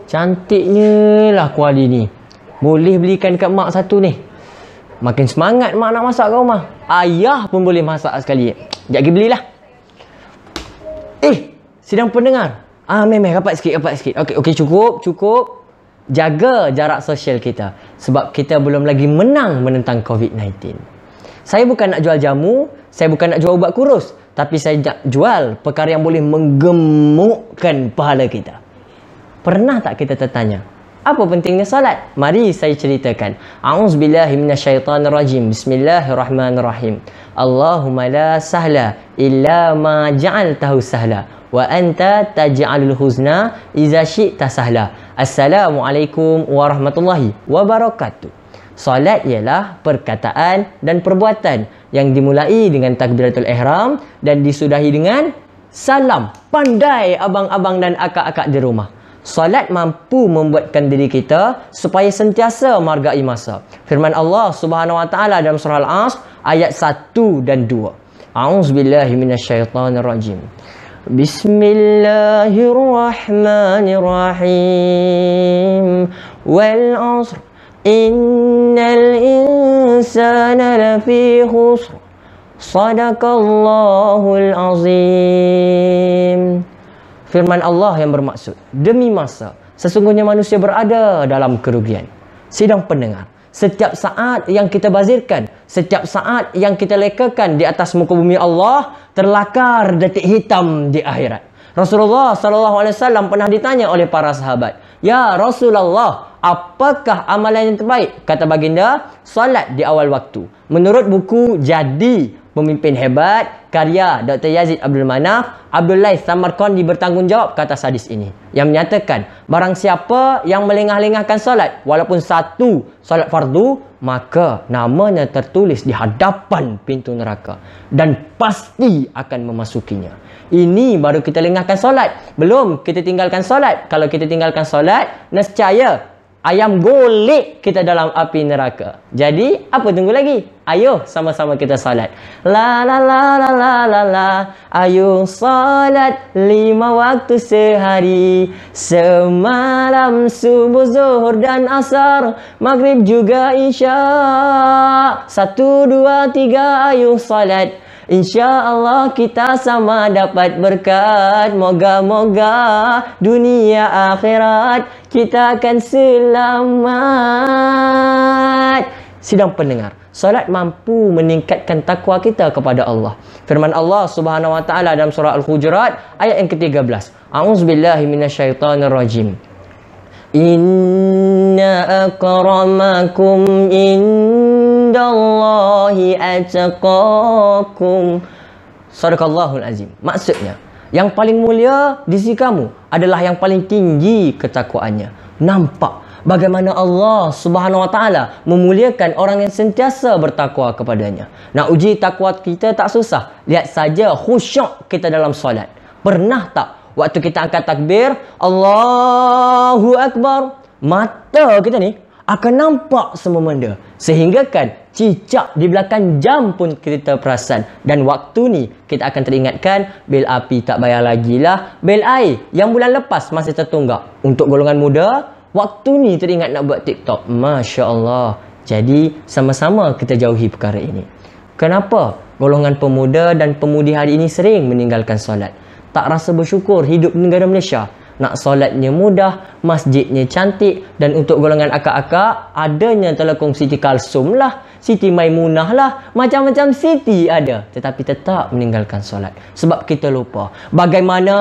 Cantiknya lah kuali ni. Boleh belikan kat mak satu ni. Makin semangat mak nak masak kat rumah. Ayah pun boleh masak sekali. Sekejap pergi belilah. Sidang pendengar. Memang rapat sikit. Okey, cukup. Jaga jarak sosial kita. Sebab kita belum lagi menang menentang COVID-19. Saya bukan nak jual jamu, saya bukan nak jual ubat kurus, tapi saya nak jual perkara yang boleh menggemukkan pahala kita. Pernah tak kita tertanya, apa pentingnya salat? Mari saya ceritakan. A'udzubillahi minasyaitonirrajim. Bismillahirrahmanirrahim. Allahumma la sahla illa ma ja'altahu sahla wa anta taj'alul huzna idza syi'ta sahla. Assalamualaikum warahmatullahi wabarakatuh. Salat ialah perkataan dan perbuatan yang dimulai dengan takbiratul ihram dan disudahi dengan salam. Pandai abang-abang dan akak-akak di rumah. Salat mampu membuatkan diri kita supaya sentiasa menghargai masa. Firman Allah Subhanahu Wa Taala dalam surah Al-Asr ayat 1 dan 2. A'udzubillahi minasyaitonirrajim. Bismillahirrahmanirrahim. Wal 'asr innal insana lafi khusr. Sadaqallahul azim. Firman Allah yang bermaksud, demi masa, sesungguhnya manusia berada dalam kerugian. Sidang pendengar, setiap saat yang kita bazirkan, setiap saat yang kita lekakan di atas muka bumi Allah, terlakar detik hitam di akhirat. Rasulullah SAW pernah ditanya oleh para sahabat, "Ya Rasulullah, apakah amalan yang terbaik?" Kata baginda, "Salat di awal waktu." Menurut buku Jadi Pemimpin Hebat karya Dr. Yazid Abdul Manaf, Abdullah Samarkandi bertanggungjawab ke atas hadis ini yang menyatakan, barang siapa yang melengah-lengahkan solat walaupun satu solat fardu, maka namanya tertulis di hadapan pintu neraka dan pasti akan memasukinya. Ini baru kita lengahkan solat, belum kita tinggalkan solat. Kalau kita tinggalkan solat, nescaya ayam golek kita dalam api neraka. Jadi, apa tunggu lagi? Ayo sama-sama kita salat. La la la la la la la. Ayo salat 5 waktu sehari. Semalam subuh, zuhur dan asar. Maghrib juga isya. 1, 2, 3 ayo salat. InsyaAllah kita sama dapat berkat. Moga-moga dunia akhirat kita akan selamat. Sidang pendengar, salat mampu meningkatkan takwa kita kepada Allah. Firman Allah Subhanahu Wa Taala dalam surah Al-Hujurat ayat yang ke-13. A'udzubillahi minasyaitonirrajim. Inna akramakum indallahi atqakum. Sadaqallahul azim. Maksudnya, yang paling mulia di sisi kamu adalah yang paling tinggi ketakwaannya. Nampak bagaimana Allah Subhanahu Wa Taala memuliakan orang yang sentiasa bertakwa kepadanya. Nak uji takwa kita tak susah. Lihat saja khusyuk kita dalam solat. Pernah tak waktu kita angkat takbir, Allahu Akbar, mata kita ni akan nampak semua benda. Sehingga kan cicak di belakang jam pun kita perasan. Dan waktu ni kita akan teringatkan, bil api tak bayar lagi lah. Bil air yang bulan lepas masih tertunggak. Untuk golongan muda, waktu ni teringat nak buat TikTok. Masya Allah. Jadi sama-sama kita jauhi perkara ini. Kenapa golongan pemuda dan pemudi hari ini sering meninggalkan solat? Tak rasa bersyukur hidup di negara Malaysia. Nak solatnya mudah, masjidnya cantik, dan untuk golongan akak-akak, adanya telekong Siti Kalsum lah, Siti Maimunah lah, macam-macam Siti ada. Tetapi tetap meninggalkan solat. Sebab kita lupa bagaimana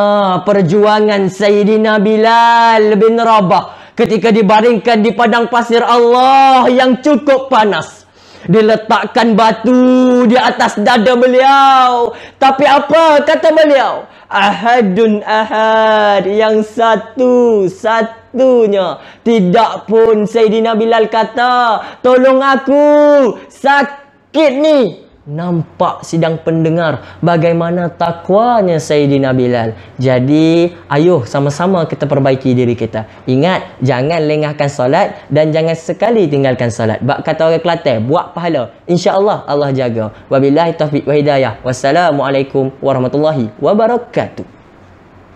perjuangan Sayyidina Bilal bin Rabah ketika dibaringkan di padang pasir Allah yang cukup panas. Diletakkan batu di atas dada beliau. Tapi apa kata beliau? Ahadun ahad, yang satu-satunya. Tidak pun Sayyidina Bilal kata, tolong aku, sakit ni. Nampak sidang pendengar bagaimana takwanya Sayyidina Bilal. Jadi ayo sama-sama kita perbaiki diri kita. Ingat, jangan lengahkan solat dan jangan sekali tinggalkan solat. Bak kata orang Kelantan, buat pahala, insya-Allah Allah jaga. Wabillahi taufiq wa hidayah. Wassalamualaikum warahmatullahi wabarakatuh.